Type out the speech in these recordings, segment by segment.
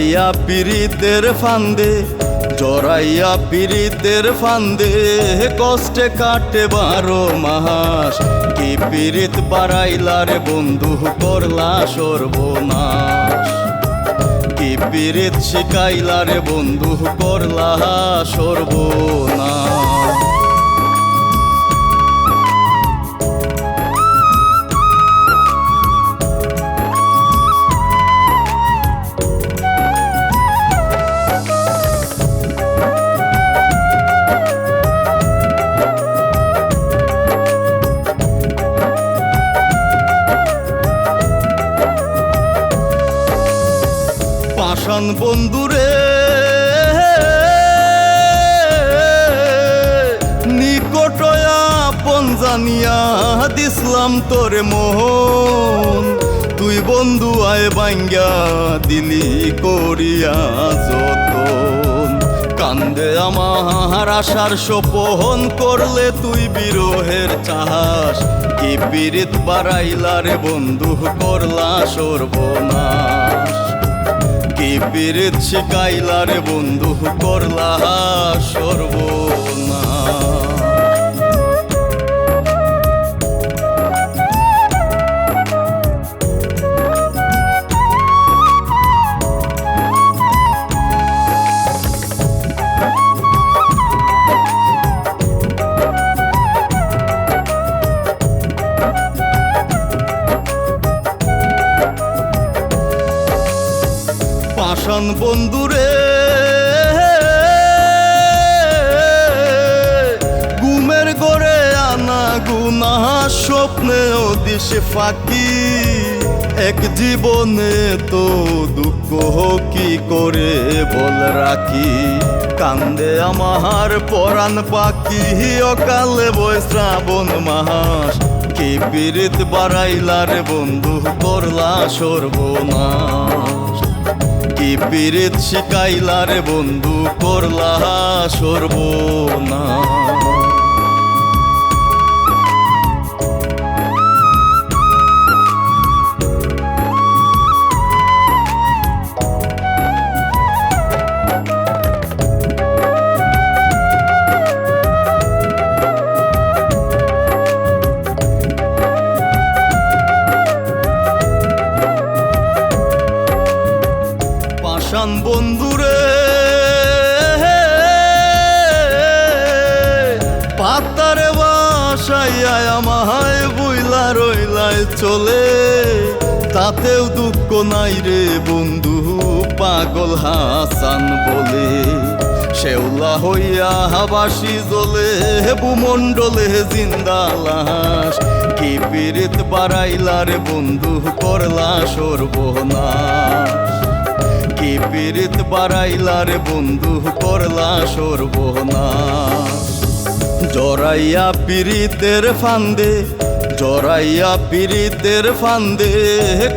জড়াইয়া পীড়িতের ফান্দে, জড়াইয়া পীড়িতের ফান্দে, কষ্টে কাটে 12 মাস। কি পীড়িত বাড়াইলা রে বন্ধু, করলা সর্বনাশ। কি পীড়িত শিখাইলা রে বন্ধু, করলা সর্বনাশ। পাষাণ বন্ধুরে নিকট আপন জানিয়া দিসলাম তোরে মোহন, তুই বন্ধু আয় বাঙ্গা দিলি করিয়া যতন। কান্দে আমার আশার সোপন, করলে তুই বিরহের চাষ। কি পীড়িত বাড়াইলা রে বন্ধু, করলা সর্বনাশ। কি পীড়িত শিখাইলা রে বন্ধু, করলা সর্বনাশ। পাষাণ বন্ধুরে ঘুমের ঘরে আনা গুনা, স্বপ্নে দিশে ফাঁকি। এক জীবনে তো দুঃখ কি করে বল রাখি। কান্দে আমার পরাণ পাখি, অকালে বয় শ্রাবণ মাস। কি পীড়িত বাড়াইলা রে বন্ধু, করলা সর্বনাশ। কি পীড়িত শিখাইলা রে বন্ধু, করলা সর্বনাশ। পাষাণ বন্ধুরে পাতারে বাসাইয়া আমায় বুইলা রইলায় চলে। তাতেও দুঃখ নাই রে বন্ধু, পাগল হাসান বলে। শেওলা হইয়া হাবাসি জ্বলে, ভূমণ্ডলে জিন্দা লাশ। কি পীড়িত বাড়াইলা রে বন্ধু, করলা সর্বনাশ। কি পীড়িত বাড়াইলা রে বন্ধু, করলা সর্বনাশ। জড়াইয়া পীড়িতের ফান্দে, জড়াইয়া পীড়িতের ফান্দে,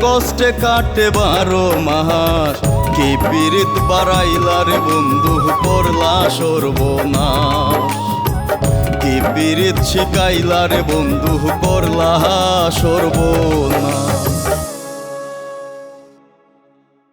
কষ্টে কাটে 12 মাস। কি পীড়িত বাড়াইলা রে বন্ধু, করলা সর্বনাশ। কি পীড়িত শিখাইলা রে বন্ধু, করলা সর্বনাশ।